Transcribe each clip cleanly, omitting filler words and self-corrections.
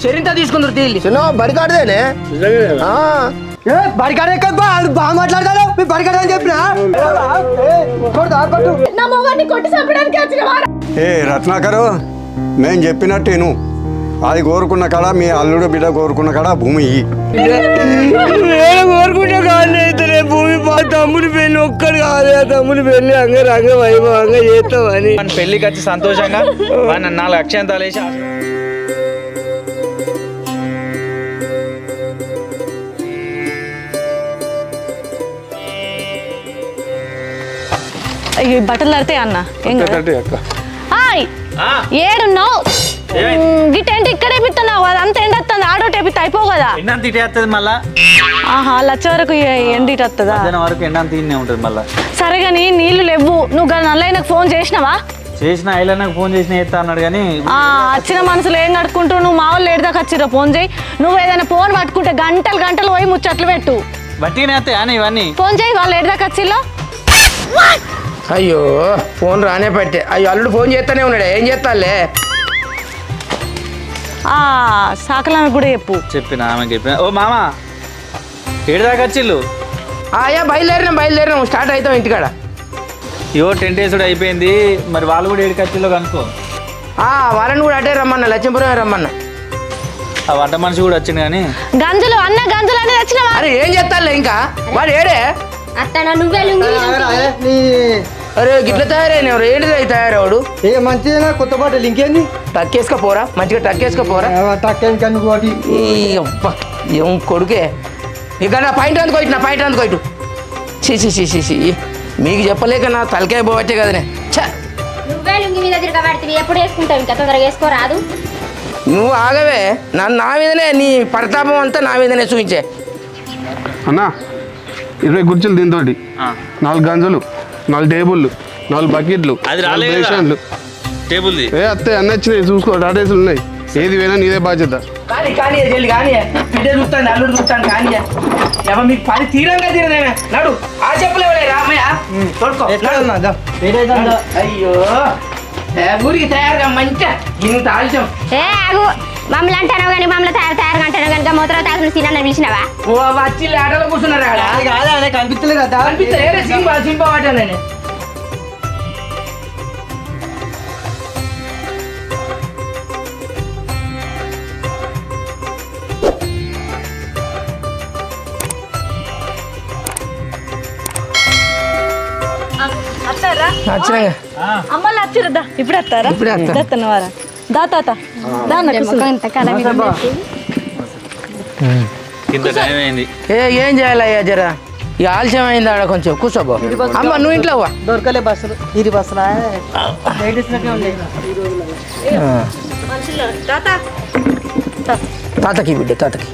శరీంతా తీసుకుందరు తీలి బరికాడదేనే బరికాడే బాగా మాట్లాడతాడు మీ బరికాడ అని చెప్పిన ఏ రత్నాకరు నేను చెప్పినట్టు నేను అది కోరుకున్న కాడ మీ అల్లుడు బిడ్డ కోరుకున్న కాడ భూమి కోరుకుంటే కాదు భూమి తమ్ముని పెళ్లి ఒక్కడు కాదు తమ్ముని పెళ్లి రంగ వైభవంగా చేస్తామని పెళ్లికి వచ్చి సంతోషంగా 4 అక్షంతాలు వేసి బట్టలు తడితే అన్న ఏడున్నావు గిట్టేంటి ఇక్కడే పిస్తున్నావు అదంతా ఎండ వస్తుంది ఆడో టేపితే అయిపోవు కదా మళ్ళా లచ్చ వరకు ఎండి వస్తుందా వరకు ఎండ తీనే ఉంటుంది మళ్ళా సరే గాని నీళ్లు లేవు నువ్వు నల్లయ్యకు ఫోన్ చేసినావా చేసిన ఐలన్నకు ఫోన్ చేసిన ఎత్తా అన్నాడు కానీ వచ్చిన మనసులో ఏం కడుకుంటూ నువ్వు మా వాళ్ళు ఏడుదాకా వచ్చిరా ఫోన్ చేయి నువ్వు ఏదైనా ఫోన్ పట్టుకుంటే గంటలు గంటలు పోయి ముచ్చట్లు పెట్టు బట్టిగానే వస్తాయా ఇవన్నీ ఫోన్ చేయి వాళ్ళు ఏడుదాకా వచ్చిలో అయ్యో ఫోన్ రానే పట్టే అయ్యో అల్లుడు ఫోన్ చేస్తానే ఉన్నాడు ఏం చేస్తాలే సాకలామె కూడా చెప్పిన ఆమెకి చెప్పిన ఓ మామ ఏడుదాకా వచ్చిళ్ళు అయ్యా బయలుదేరినాం స్టార్ట్ అవుతాం ఇంటికాడ ఇవో 10 days కూడా అయిపోయింది మరి వాళ్ళు కూడా ఏడుకి వచ్చిల్లో కనుక్కో వాళ్ళని కూడా అటే రమ్మన్నా లక్ష్మీపురం రమ్మన్నా ఆ వంట మనిషి కూడా వచ్చింది కానీ గంజలు అనేది వచ్చిన అరే ఏం చేస్తాలే ఇంకా వాడు ఏడే అరే గిట్ల తయారైన ఏంటిది అయి తయారవాడు మంచిగా కొత్త బట్టలు ఇంకేంది టక్కేసుకోపోరా మంచిగా టక్కేసుకోపోరా ఏం కొడుకే ఇక నా పాయింట్ అందుకోయిటు చీ మీకు చెప్పలేక నా తలకాయ పోవచ్చే కదనే నువ్వు ఆగవే నా మీదనే నీ ప్రతాపం అంతా నా మీదనే చూపించే అన్నా 20 కుర్చీలు దీంతో 4 గంజలు 4 టేబుల్లు 4 బకెట్లు ఏ అత్తే అన్నీ వచ్చినాయి చూసుకో టాటేసులు ఉన్నాయి ఏది వేనా నీదే బాధ్యత కానీ బిడ్డ చూస్తాను అల్లుడు చూస్తాను కానీ మీకు పని తీరంగా తీరదేనా నడు ఆ చెప్పలేవలే రామయ్య అయ్యో ఊరికి తయారుగా మంచిగా ఇంత ఆలస్యం మమ్మల్ని అంటాను కానీ మమ్మల్ని తయారు అంటాను కనుక మూత్ర తాగులు సీనాన్ని పిలిచినావా వచ్చి ఆటలో కూర్చున్నారు కనిపించలేదు కదా కనిపించలేదు సింపా వాటానని అమ్మలు వచ్చిరద్దా ఇప్పుడు వస్తారా వస్తున్నావారా ఏం చేయాలయ్యా జరా ఇక ఆలస్యం అయింది ఆడ కొంచెం కూర్చోబో అమ్మ నువ్వు ఇంట్లో దొరకలే బస్సులు ఇది బస్సులా తాతకి బిడ్డ తాతకి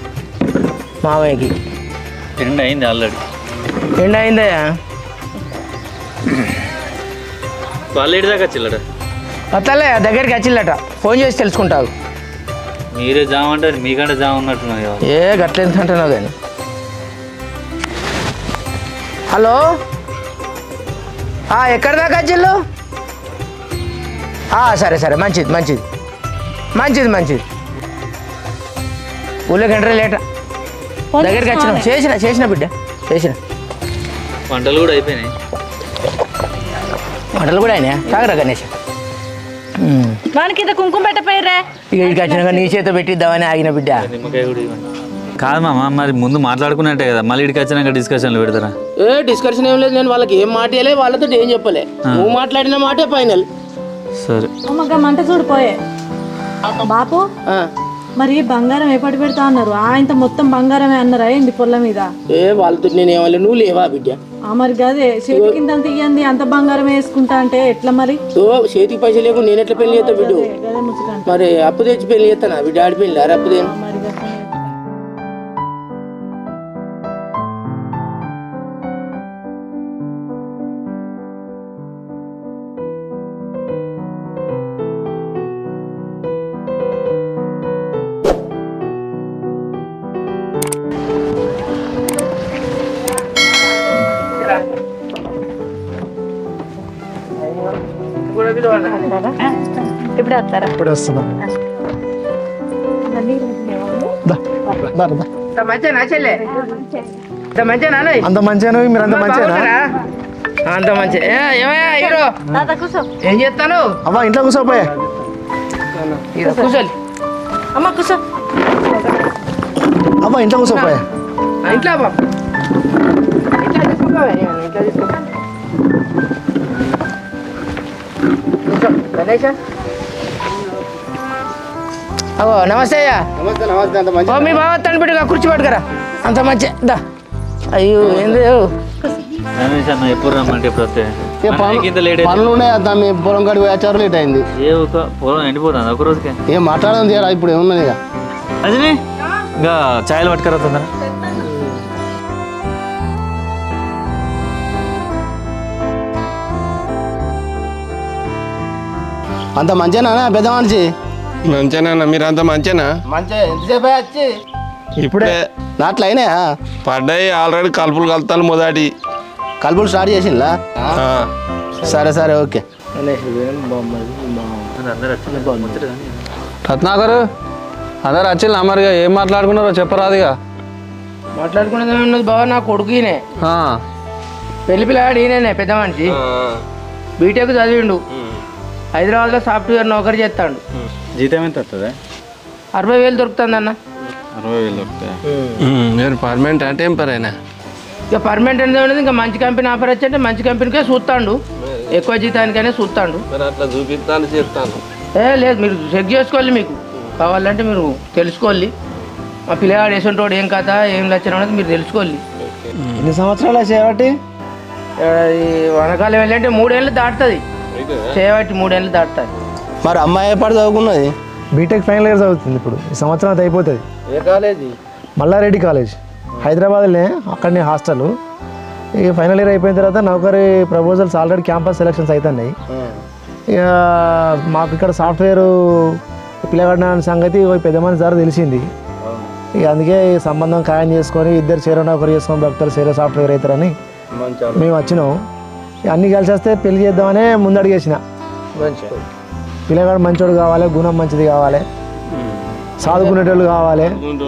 మావయ్యకి ఎండ అయింది ఆల్రెడీ ఎండ అయిందయ్యా వాళ్ళు ఏడుదాకా వచ్చిల్లట అత్తలే దగ్గరికి వచ్చిల్లట ఫోన్ చేసి తెలుసుకుంటావు మీరే జామంటే మీకంటే జామ ఉన్నట్టున్నావు ఏ గట్లెంత అంటున్నావు కానీ హలో ఎక్కడి దాకా వచ్చిల్లు సరే మంచిది ఊళ్ళోకి ఎంటర్ లేట దగ్గరికి వచ్చినాం చేసిన బిడ్డ వంటలు కూడా అయిపోయినాయి వంటలు కూడా అయినాయా తాగరా గణేష్ వానికి ఇంత కుంకుమ పెట్టపోయిర్రే ఇక్కడికి వచ్చినాక నీ చేత పెట్టిద్దామని ఆగిన బిడ్డ కాదు మామ మరి ముందు మాట్లాడుకున్నట్టే కదా మళ్ళీ ఇక్కడికి వచ్చినాక డిస్కషన్లు పెడతారా డిస్కషన్ ఏం లేదు నేను వాళ్ళకి ఏం మాట్లాడలే వాళ్ళతో ఏం చెప్పలే నువ్వు మాట్లాడిన మాటే ఫైనల్ సరే మంట చూడిపోయే బాపు మరి బంగారం ఏపటి పెడతా అన్నారు ఆయనతో మొత్తం బంగారమే అన్నారా ఏంది పొల్ల మీద వాళ్ళతో నేను ఏమన్నా నువ్వు లేవా బిడ్డ మరి అదే చేతి కింద తీయండి అంత బంగారం వేసుకుంటా అంటే ఎట్లా మరి చేతికి పైసలు లేకుండా నేను ఎట్లా పెళ్లి చేస్తా బిడ్డ మరి అప్పు తెచ్చి పెళ్లి చేస్తానా బిడ్డ ఆడి పెళ్లి అప్పు దేని ఇప్పుడు వస్తారా ఇప్పుడు వస్తున్నా మంచిగా చెల్లె మంచిగా అంత మంచిగా మీరు అంత మంచిగా అంత మంచి ఏమయ్యా హీరో ఏం చేస్తాను అమ్మా ఇంట్లో కూర్చోపోయా కూర్చోలి అమ్మ కూర్చో. అమ్మా ఇంట్లో కూర్చోపోయా ఇంట్లో అవో నమస్తే అయ్యా ఓ మీ బావ తనిపెట్టుగా కుర్చీ పట్టుకరా అంత మంచి దా అయ్యో ఏంది రమేష్ అన్న ఎప్పుడు రమ్మంటే ఎప్పుడు వస్తే ఇంత లేట్ పనులు ఉన్నాయి అదా మీ పొలం కాడికి వచ్చారు లేట్ అయింది ఏ ఒక పొలం ఎండిపోతుంది ఒక రోజుకే ఏం మాట్లాడడం తీరా ఇప్పుడు ఏమున్నది ఇక అజని ఇంకా ఛాయలు పట్టుకరా తొందర అంత మంచిగా పెద్ద మనిషి మంచిగా మీరంతా మంచిగా మంచిగా ఎంతసేపు వచ్చి ఇప్పుడే నాట్లు అయినాయా పడ్డాయి ఆల్రెడీ కలుపులు కలుతాను మొదటి కలుపులు స్టార్ట్ చేసిందా సరే సరే ఓకే రత్నాకర్ అందరు వచ్చింది అమ్మరిగా ఏం మాట్లాడుకున్నారో చెప్పరాదుగా మాట్లాడుకునేది ఉన్నది బావ నా కొడుకు ఈయనే పెళ్లి పిల్లాడు ఈయననే పెద్ద మనిషి బీటెక్ చదివిండు హైదరాబాద్లో సాఫ్ట్వేర్ నౌకరీ చేస్తాడు జీతం ఎంత వస్తుంది 60,000 దొరుకుతుంది అన్న 60,000 దొరుకుతాయి మీరు పర్మనెంట్ టెంపర్ అయినా ఇక పర్మనెంట్ అనేది ఇంకా మంచి కంపెనీ ఆఫర్ వచ్చంటే మంచి కంపెనీకే చూస్తాడు ఎక్కువ జీతానికైనా చూస్తాడు అట్లా చూపిస్తాను చెప్తాను లేదు మీరు చెక్ చేసుకోవాలి మీకు కావాలంటే మీరు తెలుసుకోవాలి మా పిల్లగాడు వేసుంటోడు ఏం కథ ఏం లక్షణం అనేది మీరు తెలుసుకోవాలి ఎన్ని సంవత్సరాలు చేయబట్టి ఈ వనకాలం వెళ్ళంటే 3 ఏళ్ళు దాటుతుంది చేయబట్టి 3 ఏళ్ళు దాటుతుంది మరి అమ్మాయి ఎప్పుడు చదువుకున్నది బీటెక్ ఫైనల్ ఇయర్ చదువుతుంది ఇప్పుడు ఈ సంవత్సరం అది అయిపోతుంది ఏ కాలేజీ మల్లారెడ్డి కాలేజ్ హైదరాబాద్లోనే అక్కడనే హాస్టల్ ఇక ఫైనల్ ఇయర్ అయిపోయిన తర్వాత నౌకరీ ప్రపోజల్స్ ఆల్రెడీ క్యాంపస్ సెలక్షన్స్ అవుతున్నాయి ఇక మాకు ఇక్కడ సాఫ్ట్వేర్ పిల్లగాడిన సంగతి పెద్ద మనిషి ద్వారా తెలిసింది ఇక అందుకే ఈ సంబంధం ఖాయం చేసుకొని ఇద్దరు చేరో నౌకరీ చేసుకొని బ్రతుకుతారు చేరో సాఫ్ట్వేర్ అవుతారని మేము వచ్చినాం అన్నీ కలిసి వస్తే పెళ్లి చేద్దామనే ముందడిగేసిన పిల్లగాడు మంచోడు కావాలి గుణం మంచిది కావాలి సాదుకునేటోళ్ళు కావాలి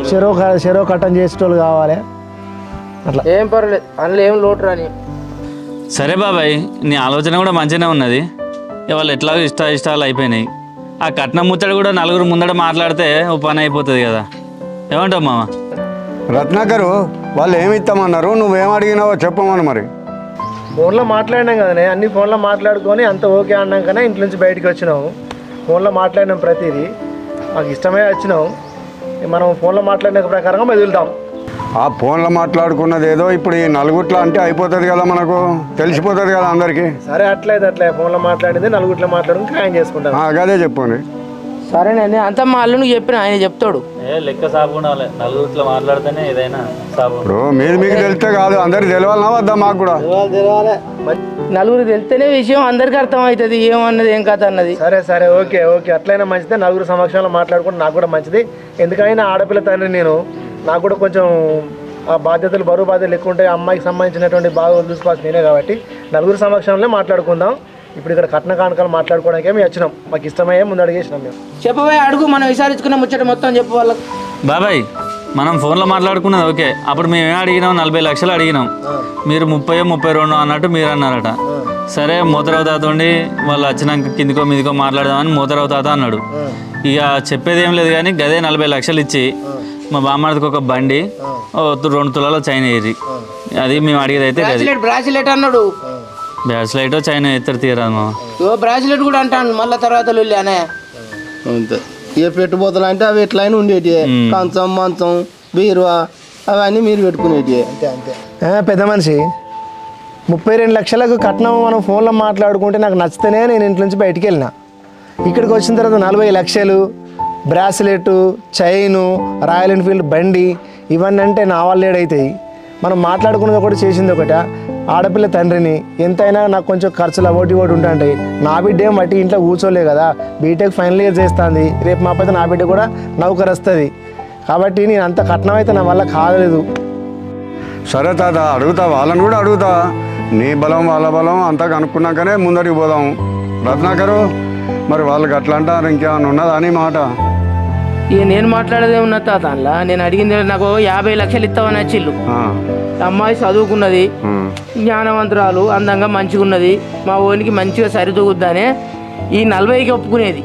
చెరో కట్టం చేసేటోళ్ళు కావాలి అట్లా ఏం పర్వాలేదు అందులో ఏం లోటు రాని సరే బాబాయ్ నీ ఆలోచన కూడా మంచిగానే ఉన్నది వాళ్ళు ఎట్లాగో ఇష్టాలు అయిపోయినాయి ఆ కట్నం ముచ్చట కూడా నలుగురు ముందట మాట్లాడితే ఓ పని అయిపోతుంది కదా ఏమంటావు మామ రత్నాకరు వాళ్ళు ఏమి ఇస్తామన్నారు నువ్వేం అడిగినావో చెప్పమని మరి ఫోన్లో మాట్లాడినాం కదనే అన్ని ఫోన్లో మాట్లాడుకొని అంత ఓకే అన్నాకనే ఇంట్లో నుంచి బయటికి వచ్చినాము ఫోన్లో మాట్లాడినాం ప్రతిదీ మాకు ఇష్టమే వచ్చినాం మనం ఫోన్లో మాట్లాడిన ప్రకారంగా మెదులుతాం ఆ ఫోన్లో మాట్లాడుకున్నది ఏదో ఇప్పుడు ఈ నలుగుట్ల అంటే అయిపోతుంది కదా మనకు తెలిసిపోతుంది కదా అందరికీ సరే అట్లే ఫోన్లో మాట్లాడింది నలుగురిలో మాట్లాడుకుని ఖాయం చేసుకుంటాం అదే చెప్పండి సరేనండి అంతా మా అల్లునికి చెప్పిన ఆయన చెప్తాడు లెక్క సాపు ఉండాలి నలుగురిలో మాట్లాడితేనే ఏదైనా సాపు ఇప్పుడు మీది మీకు తెలిస్తే కాదు అందరికి తెలియాలన్నా వద్దా మాకు కూడా నలుగురికి తెలిస్తేనే విషయం అందరికీ అర్థమవుతుంది ఏమన్నది ఏం కథ అన్నది సరే ఓకే అట్లయినా మంచిదే నలుగురు సమక్షంలో మాట్లాడుకుంటే నాకు కూడా మంచిది ఎందుకైనా ఆడపిల్ల తండ్రి నేను నాకు కూడా కొంచెం ఆ బాధ్యతలు బరువు బాధ్యతలు ఎక్కువ ఉంటాయి అమ్మాయికి సంబంధించినటువంటి బాగా చూసుకోవాల్సి నేనే కాబట్టి నలుగురు సమక్షంలో మాట్లాడుకుందాం ఇప్పుడు ఇక్కడ కట్న కానుకలు మాట్లాడుకోవడానికి మేము వచ్చినాం మాకు ఇష్టమయ్యే ముందు అడిగేసినాం మేము చెప్పబోయే అడుగు మనం విచారించుకున్న ముచ్చట మొత్తం చెప్పు వాళ్ళకు బాబాయ్ మనం ఫోన్లో మాట్లాడుకున్నది ఓకే అప్పుడు మేమేం అడిగినాం 40 లక్షలు అడిగినాం మీరు 30-32 అన్నట్టు మీరు అన్నారట సరే మోతరావు తాత ఉండి వాళ్ళు వచ్చినాక కిందికో మీదికో మాట్లాడదామని మోతరావు తాత అన్నాడు ఇక చెప్పేది ఏం లేదు కానీ గదే 40 లక్షలు ఇచ్చి మా బామ్మడికి ఒక బండి 2 తులాల చైన్ వేయరి అది మేము అడిగేది అయితే బ్రాసిలెట్ అన్నాడు బ్యాస్లైట్ చైన్ ఎత్తరు తీయరాదు మా బ్రాసిలెట్ కూడా అంటాను మళ్ళీ తర్వాత అనే అంతే ఏ పెట్టుబోతలు అంటే అవి ఎట్లయినా ఉండేటి కంచం మంచం బీరువా అవన్నీ మీరు పెట్టుకునేటి అంతే పెద్ద మనిషి 32 లక్షలకు కట్నం మనం ఫోన్లో మాట్లాడుకుంటే నాకు నచ్చితేనే నేను ఇంట్లో నుంచి బయటికి వెళ్ళిన ఇక్కడికి వచ్చిన తర్వాత 40 లక్షలు బ్రాస్లెట్ చైను రాయల్ ఎన్ఫీల్డ్ బండి ఇవన్నీ అంటే నా వాళ్ళు ఏడైతాయి మనం మాట్లాడుకున్నది ఒకటి చేసింది ఒకట ఆడపిల్ల తండ్రిని ఎంతైనా నాకు కొంచెం ఖర్చులు ఒకటి ఉంటాయి నా బిడ్డ ఏం బట్టి ఇంట్లో కూర్చోలే కదా బీటెక్ ఫైనల్ ఇయర్ చేస్తుంది రేపు మా పైన నా బిడ్డ కూడా నౌకరు వస్తుంది కాబట్టి నేను అంత కట్నం అయితే నా వల్ల కాలేదు సరే తాత అడుగుతా వాళ్ళని కూడా అడుగుతా నీ బలం వాళ్ళ బలం అంతా కనుక్కున్నాకనే ముందరికి పోదాం రత్నాకరు మరి వాళ్ళకి అట్లా అంటారు ఇంకేమైనా ఉన్నదా అని మాట ఇక నేను మాట్లాడేదే ఉన్న తాత అందులో నేను అడిగింది నాకు 50 లక్షలు ఇస్తామని వచ్చిల్లు. అమ్మాయి చదువుకున్నది, జ్ఞానవంతురాలు, అందంగా మంచిగా ఉన్నది, మా ఓనికి మంచిగా సరితూగుద్దానే ఈ 40కి ఒప్పుకునేది.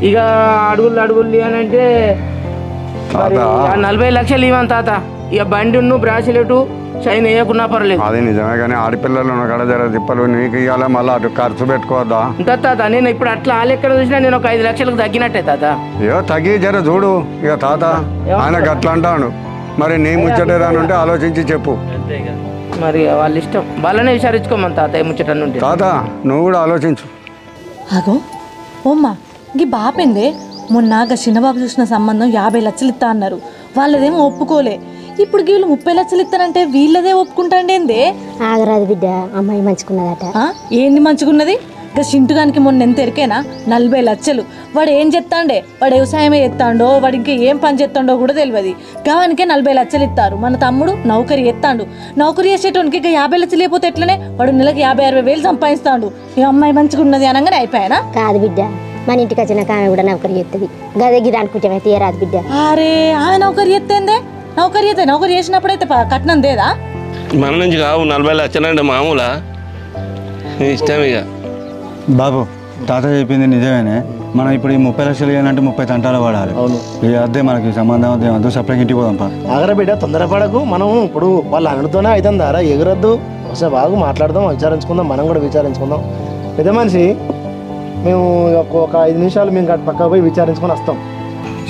ఇక అడుగులు అని అంటే 40 లక్షలు ఇవ్వను తాత. ఇక బండి బ్రాసిలెట్ చైన్ వేయకున్నా పర్లేదు. అది నిజమే కానీ ఆడపిల్లలు కడ జర తిప్పలు నీకు ఇవ్వాలి, మళ్ళీ అటు ఖర్చు పెట్టుకోవద్దా ఇంకా తాత. నేను ఇప్పుడు అట్లా ఎక్కడ చూసినా నేను ఒక 5 లక్షలకు తగ్గినట్టే తాత. అయ్యో తగ్గి జర చూడు ఇక తాత. ఆయనకు అట్లా అంటాను, మరి నీ ముచ్చటేదానుంటే ఆలోచించి చెప్పు. మరి వాళ్ళ ఇష్టం, వాళ్ళనే విచారించుకోమని తాత ముచ్చటనుంటే. తాత నువ్వు కూడా ఆలోచించు. అగో ఓమ్మా ఇంక బాపిందే మొన్న చిన్నబాబు చూసిన సంబంధం 50 లక్షలు ఇస్తా అన్నారు. వాళ్ళదేమో ఒప్పుకోలే. ఇప్పుడు వీళ్ళు 30 లక్షలు ఇస్తానంటే వీళ్ళదే ఒప్పుకుంటాండేందే? ఆగరాదు బిడ్డ, అమ్మాయి మంచుకున్నదట. ఏంది మంచుకున్నది? ఇంకా చింటుగానికి మొన్న ఎంత ఎరికేనా 40 లక్షలు. వాడు ఏం చెప్తాండే? వాడు వ్యవసాయమే ఎత్తాడో వాడు ఇంకా ఏం పని చేస్తాడో కూడా తెలియదు. గావానికే 40 లక్షలు ఇస్తారు. మన తమ్ముడు నౌకరీ ఎత్తాడు. నౌకరీ చేసేటోనికి ఇక 50 లక్షలు లేకపోతే ఎట్లనే? వాడు నెలకి 50-60 వేలు సంపాదిస్తాడు. ఈ అమ్మాయి మంచుకున్నది అనగానే అయిపోయానా? కాదు బిడ్డ, మన ఇంటికి వచ్చినాక ఆమె కూడా నౌకరీ ఎత్తది. గదే గిది అనుకుంటే తీయరాదు బిడ్డ. అరే ఆమె నౌకరీ ఎత్తేందే? నౌకరీ చేసినప్పుడైతే కట్నం దేదా? మన నుంచి కావు 40 లక్షలు అంటే మామూలా? ఇష్టం ఇక. బాబు తాత చెప్పింది నిజమేనే. మనం ఇప్పుడు ఈ 30 లక్షలు ఇవ్వాలంటే 30 తంటాలు పడాలి. అవును, ఇక అదే మనకి సంబంధం అంతా సపరేట్ ఇంటికి పోదాంపా. ఆగరా బిడ్డ, తొందరపడకు. మనం ఇప్పుడు వాళ్ళు అనడుతోనే అవుతాం దారా, ఎగురొద్దు. ఒకసారి బాగా మాట్లాడదాం, విచారించుకుందాం, మనం కూడా విచారించుకుందాం. పెద్ద మనిషి మేము ఒక 5 నిమిషాలు మేము పక్క పోయి విచారించుకొని వస్తాం.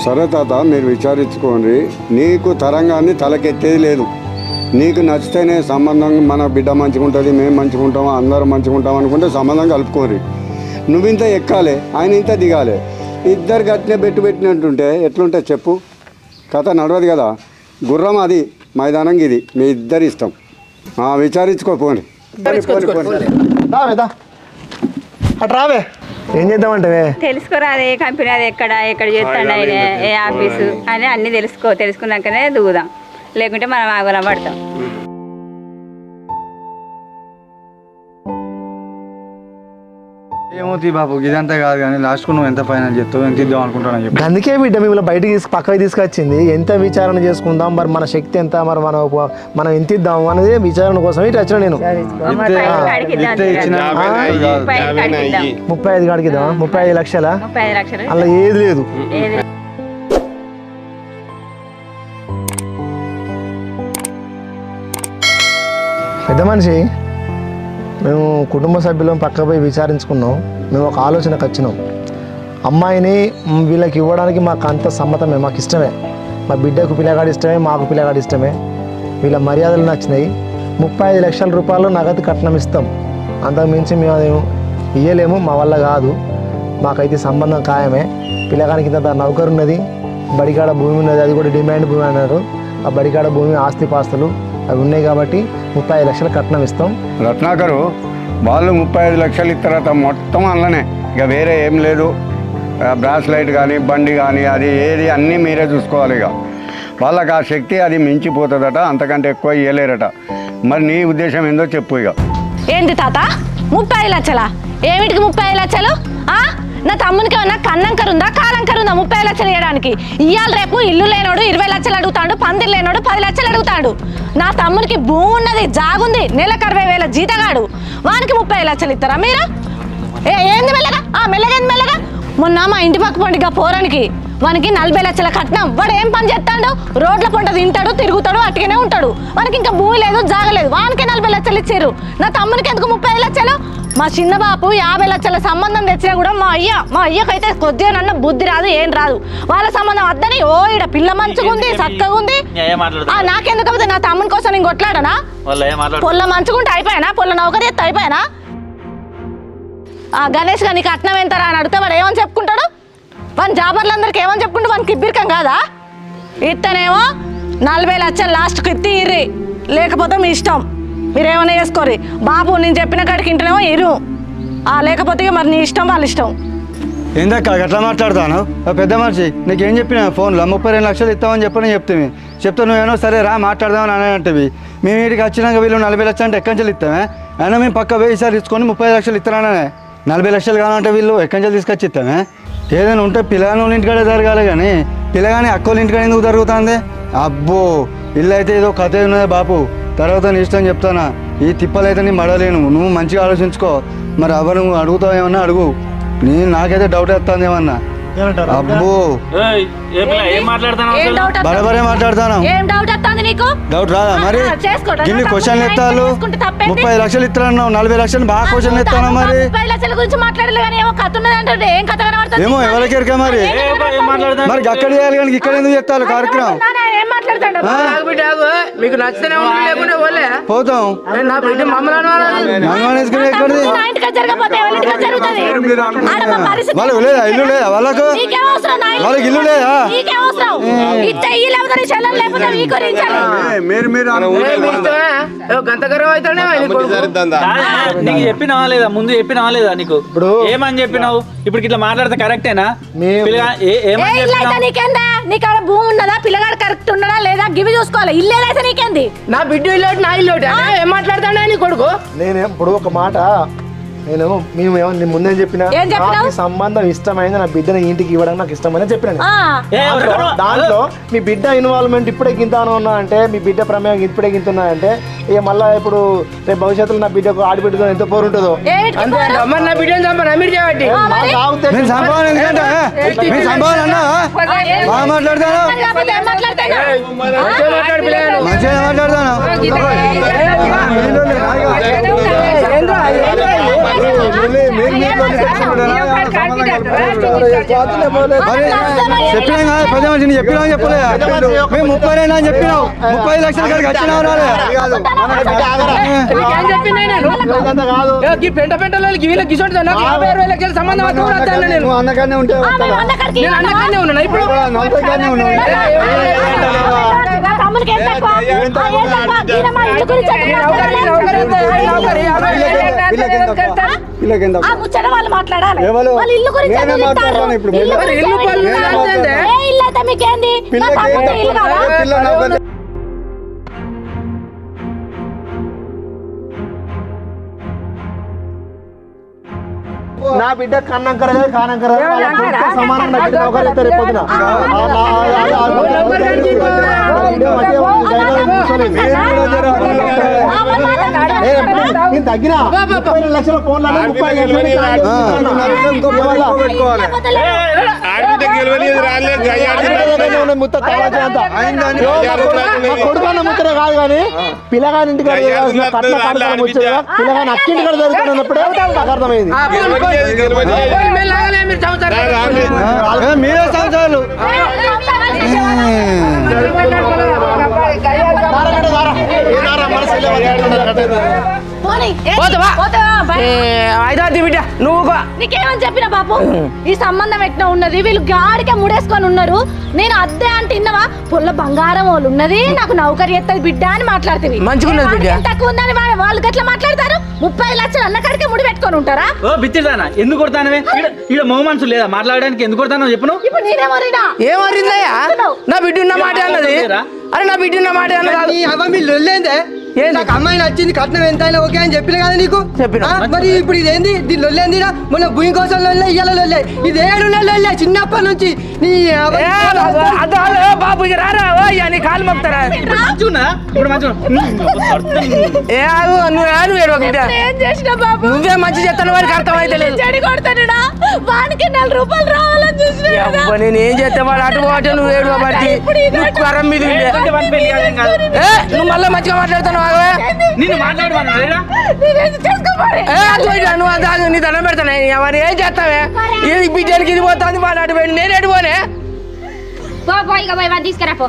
సరే తాత, మీరు విచారించుకోండి. నీకు తరంగాన్ని తలకెత్తేది లేదు. నీకు నచ్చితేనే సంబంధం, మన బిడ్డ మంచిగా ఉంటుంది, మేము మంచిగా ఉంటాము, అందరూ మంచిగా ఉంటాం అనుకుంటే సంబంధం కలుపుకోరి. నువ్వు ఇంత ఎక్కాలి, ఆయన ఇంత దిగాలి. ఇద్దరు గట్టినే పెట్టినట్టుంటే ఎట్లుంటే చెప్పు? కథ నడవదు కదా. గుర్రం అది, మైదానం ఇది, మీ ఇద్దరు ఇష్టం. విచారించుకోపోండి. అటు రావే. ఏం చేద్దామంటే తెలుసుకోరా, అదే కంపెనీ, అది ఎక్కడ చేస్తాడు ఆయన, ఏ ఆఫీసు అని అన్నీ తెలుసుకున్నాకనే దిగుదాం. లేకుంటే మనం ఆగలం పడతాం. ఏమో తీ బాబు, ఇదంతా కాదు కానీ లాస్ట్కు నువ్వు ఎంత ఫైనల్ చెప్తావు, ఎంత ఇద్దాం అనుకుంటాను చెప్పి. అందుకే బిడ్డ మిమ్మల్ని బయటికి పక్కకి తీసుకొచ్చింది. ఎంత విచారణ చేసుకుందాం, మరి మన శక్తి ఎంత, మరి మనం ఎంత ఇద్దాం అనేది విచారణ కోసం ఇటు వచ్చిన నేను. 35 కాడికి ఇద్దాం. 35 లక్షలా? అలా ఏది లేదు. పెద్ద మనిషి, మేము కుటుంబ సభ్యులం పక్క పోయి విచారించుకున్నాం. మేము ఒక ఆలోచనకు వచ్చినాం. అమ్మాయిని వీళ్ళకి ఇవ్వడానికి మాకు అంత సమ్మతమే, మాకు ఇష్టమే. మా బిడ్డకు పిల్లగాడు ఇష్టమే, మాకు పిల్లగాడు ఇష్టమే. వీళ్ళ మర్యాదలు నచ్చినాయి. 35 లక్షల రూపాయలు నగదు కట్నం ఇస్తాం. అంతకు మించి మేము ఇయ్యలేము, మా వల్ల కాదు. మాకైతే సంబంధం ఖాయమే. పిల్లగానికి ఇంత నౌకరు ఉన్నది, బడికాడ భూమి ఉన్నది, అది కూడా డిమాండ్ భూమి అన్నారు. ఆ బడికాడ భూమి ఆస్తిపాస్తులు అవి ఉన్నాయి కాబట్టి 35 లక్షలు కట్నం ఇస్తాం. రత్నాకరు వాళ్ళు 35 లక్షలు ఇస్తారట మొత్తం అందులోనే, ఇక వేరే ఏం లేదు. బ్రాస్లైట్ కానీ బండి కానీ అది ఏది అన్నీ మీరే చూసుకోవాలి. ఇక వాళ్ళకి ఆ శక్తి అది మించిపోతుందట, అంతకంటే ఎక్కువ ఇవ్వలేరట. మరి నీ ఉద్దేశం ఏందో చెప్పు. ఇక ఏంది తాత 35 లక్షలా? ఏమిటికి 35 లక్షలు? నా తమ్మునికి ఏమన్నా కన్నంకరుందా కాలంకరుందా 30 లక్షలు ఇవ్వడానికి? ఇవాళ రేపు ఇల్లు లేనోడు 20 లక్షలు అడుగుతాడు, పందిరు లేనోడు 10 లక్షలు అడుగుతాడు. నా తమ్మునికి భూమి ఉన్నది, జాగుంది, నెలకు 60,000 జీతగాడు. వానికి 30 లక్షలు ఇస్తారా మీరు? ఏంది మెల్లగా? మెల్లగా మొన్న మా ఇంటి పక్క పండుగ పోరానికి వానికి 40 లక్షల కట్నం. వాడు ఏం పని చేస్తాడు? రోడ్ల పంట తింటాడు, తిరుగుతాడు, అట్టుగానే ఉంటాడు. వానికి ఇంకా భూమి లేదు, జాగలేదు. వానికి 40 లక్షలు ఇచ్చారు. నా తమ్మునికి ఎందుకు 35 లక్షలు? మా చిన్న బాపు 50 లక్షల సంబంధం తెచ్చినా కూడా మా అయ్యకైతే కొద్దిగా నన్న బుద్ధి రాదు, ఏం రాదు. వాళ్ళ సంబంధం వద్దని ఈడ పిల్ల మంచుకుంది, చక్కగా ఉంది. నాకెందుకు నా తమ్ముని కోసం నేను కొట్లాడనా? పొల్ల మంచుకుంటే అయిపోయానా? పొల్ల నౌకరీ ఎత్తే అయిపోయానా? గణేష్ గారు నీకు కట్నం ఎంతరా అని అడిగితే వాడు ఏమని చెప్పుకుంటాడు? వాని జాబర్లందరికీ ఏమని చెప్పుకుంటూ వానికి ఇబ్బరికం కాదా? ఇత్తనేమో 40 లక్షలు లాస్ట్కి ఇత్తి ఇర్రి, లేకపోతే మీ ఇష్టం, మీరేమైనా చేసుకోరు. బాబు నేను చెప్పిన కాడికి ఇంటనేమో ఇరు, లేకపోతే మరి నీ ఇష్టం, వాళ్ళ ఇష్టం. ఏందక్క అట్లా మాట్లాడతాను? పెద్ద మనిషి నీకేం చెప్పినా ఫోన్లో 32 లక్షలు ఇస్తామని చెప్తే నువ్వేమో సరే రా మాట్లాడదామని అని అంటవి. మేము వీటికి వచ్చినాక వీళ్ళు 40 లక్షలు అంటే ఎక్కడి నుంచి ఇస్తామే? అయినా మేము పక్క పోయి ఈసారి తీసుకొని 30 లక్షలు ఇస్తాననే. 40 లక్షలు కావాలంటే వీళ్ళు ఎక్కడి నుంచి తీసుకొచ్చి ఇస్తామే? ఏదైనా ఉంటే పిల్లలు ఇంటికాడే జరగాలి కానీ పిల్లగాని అక్కోళ్ళ ఇంటికాడ ఎందుకు జరుగుతుంది? అబ్బో ఇల్లు అయితే ఏదో కథ ఉన్నది బాపు, తర్వాత నీ ఇష్టం చెప్తానా. ఈ తిప్పలైతే నేను మడలేను, నువ్వు మంచిగా ఆలోచించుకో. మరి అవ్వ నువ్వు అడుగుతావు ఏమన్నా అడుగు, నాకైతే డౌట్ వస్తుంది ఏమన్నా. అబ్బో బరబరే మాట్లాడతాను. డౌట్ రాదా మరి? గిన్ని క్వశ్చన్లు ఎత్తాలు. 30 లక్షలు ఇస్తాను, 40 లక్షలు బాగా క్వశ్చన్లు ఎత్తాను. మరి ఏమో ఎవరికెరక మరి. మరి అక్కడ చేయాలి కానీ ఇక్కడ ఎందుకు చెప్తారు కార్యక్రమం? మీకు నచ్చితేనే పోతాం వాళ్ళకు లేదా ఇల్లు లేదా? వాళ్ళకు వాళ్ళకి ఇల్లు లేదా? నీకు చెప్పినావా లేదా? ముందు చెప్పినావా లేదా? నీకు ఇప్పుడు ఏమని చెప్పినావు? ఇప్పుడు ఇట్లా మాట్లాడితే కరెక్టేనా? భూమి ఉన్నదా, పిల్లగాడు కరెక్ట్ ఉన్నదా లేదా గివి చూసుకోవాలి. ఇల్లేదైతే నీకేంది? నా బిడ్డ ఇల్లు నా ఇల్లు ఏం మాట్లాడతాడా నీ కొడుకు? నేనే ఇప్పుడు ఒక మాట మేము ముందే చెప్పిన సంబంధం ఇష్టమైంది, నా బిడ్డని ఇంటికి ఇవ్వడం నాకు ఇష్టమని చెప్పిన. దాంట్లో మీ బిడ్డ ఇన్వాల్వ్మెంట్ ఇప్పుడే గింతాను ఉన్నా అంటే, మీ బిడ్డ ప్రమేయం ఇప్పుడే గింతున్నా అంటే, ఇక మళ్ళీ ఇప్పుడు రేపు భవిష్యత్తులో నా బిడ్డకు ఆడిబిడ్డతో ఎంత పోరు ఉంటుందో. నా బిడ్డను చంపనా మీరు చేయబట్టి చెప్పినా పదే మనిషిని చెప్పినా చెప్పలే. మేము 30 అని చెప్పినావు, 30 లక్షల కాడికి వచ్చినావు. పెంట పెంటలో సంబంధం అన్నగానే ఉంటే ఉన్నా ఇప్పుడు నా బిడ్డ కన్నంకర కానంకర సమానంగా తగ్గిన 30 లక్షల ఫోన్ కొడుకన్న ముచ్చరే కాదు కానీ పిల్లగాని ఇంటికి పిల్లగాని అక్కింటి కాడ జరుగుతున్నప్పుడే నాకు అర్థమైంది. మీరే సంవత్సరాలు నీకేమని చెప్పిన బాపు? ఈ సంబంధం ఎట్లా ఉన్నది, వీళ్ళు గాడికే ముడేసుకొని ఉన్నారు. నేను అద్దె అంటే ఇన్నవా పొల్ల బంగారం వాళ్ళు ఉన్నది, నాకు నౌకరి ఎత్తది బిడ్డ అని మాట్లాడుతుంది. తక్కువ ఉందని వాళ్ళు గట్లా మాట్లాడతారు. 30 లక్షలు అన్న కాడికే ముడి పెట్టుకొని ఉంటారా? బిత్తిదానా ఎందుకు కొడతానవే? ఇక్కడ మగ మనుషులు లేదా మాట్లాడడానికి? ఎందుకు కొడతానో చెప్పను. ఇప్పుడు నేనేమరినా ఏమరిందయ్యా? నా బిడ్డ ఉన్న మాట అన్నది. అరే నా బిడ్డ ఉన్న మాట అన్నది. నాకు అమ్మాయి నచ్చింది, కట్నం ఎంత అయినా ఓకే అని చెప్పిన కదా నీకు. మరి ఇప్పుడు ఇదేంది? దీని లొల్లేంది? మొన్న భూమి కోసం లొల్లే, ఇయ్యాల లొల్లే. ఇది 7 నెలల లొల్లే చిన్నప్పటి నుంచి. బాబు రారా నీ కాలు మొక్తారా? నువ్వే మంచి చెప్తాను, వారికి అర్థమైతే లేదు. నేను ఏం చేస్తే వాడు అటు పోతే నువ్వు ఏడు బట్టి వరం మీద నువ్వు మళ్ళీ మంచిగా మాట్లాడుతాను. నువ్వు నీ దండం పెడతానే ఎవరు ఏం చేస్తావే? ఈ బిడ్డలకి ఇది పోతుంది, వాళ్ళు అటు పోయి నేను ఎటు పోనే తీసుకురాపో.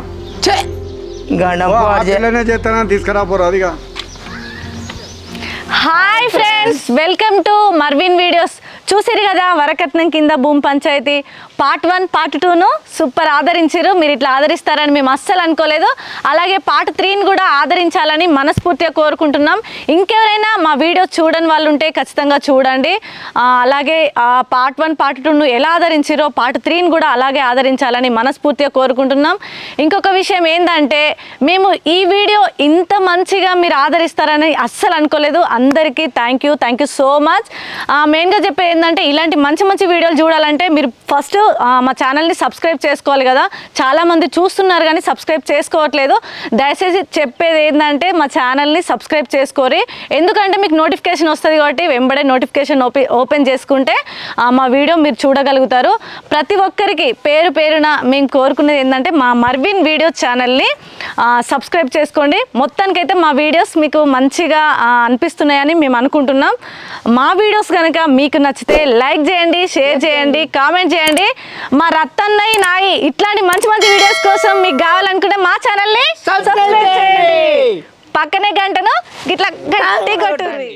తీసుకురాపోరు అదిగా. Hi friends, welcome to Marvin videos. చూసిరు కదా వరకట్నం కింద భూమి పంచాయతీ పార్ట్ 1 పార్ట్ 2ను సూపర్ ఆదరించారు. మీరు ఇట్లా ఆదరిస్తారని మేము అస్సలు అనుకోలేదు. అలాగే పార్ట్ 3ని కూడా ఆదరించాలని మనస్ఫూర్తిగా కోరుకుంటున్నాం. ఇంకెవరైనా మా వీడియో చూడని వాళ్ళు ఉంటే ఖచ్చితంగా చూడండి. అలాగే పార్ట్ 1 పార్ట్ 2ను ఎలా ఆదరించారో పార్ట్ 3ని కూడా అలాగే ఆదరించాలని మనస్ఫూర్తిగా కోరుకుంటున్నాం. ఇంకొక విషయం ఏంటంటే, మేము ఈ వీడియో ఇంత మంచిగా మీరు ఆదరిస్తారని అస్సలు అనుకోలేదు. అందరికీ థ్యాంక్ యూ సో మచ్. మెయిన్గా చెప్పే ఏంటంటే ఇలాంటి మంచి మంచి వీడియోలు చూడాలంటే మీరు ఫస్ట్ మా ఛానల్ని సబ్స్క్రైబ్ చేసుకోవాలి కదా. చాలామంది చూస్తున్నారు కానీ సబ్స్క్రైబ్ చేసుకోవట్లేదు. దయచేసి చెప్పేది ఏంటంటే మా ఛానల్ని సబ్స్క్రైబ్ చేసుకోరి. ఎందుకంటే మీకు నోటిఫికేషన్ వస్తుంది కాబట్టి వెంబడే నోటిఫికేషన్ ఓపెన్ చేసుకుంటే మా వీడియో మీరు చూడగలుగుతారు. ప్రతి ఒక్కరికి పేరు పేరున మేము కోరుకునేది ఏంటంటే మా మర్విన్ వీడియో ఛానల్ని సబ్స్క్రైబ్ చేసుకోండి. మొత్తానికైతే మా వీడియోస్ మీకు మంచిగా అనిపిస్తున్నాయని మేము అనుకుంటున్నాం. మా వీడియోస్ కనుక మీకు నచ్చితే లైక్ చేయండి, షేర్ చేయండి, కామెంట్ చేయండి. మా రత్తన్నయ్య నాయి ఇట్లాంటి మంచి మంచి వీడియోస్ కోసం మీకు కావాలనుకుంటే మా ఛానల్ని సబ్స్క్రైబ్ చేయండి. పక్కనే గంటను ఇట్లా గట్టి కొట్టుర్రి.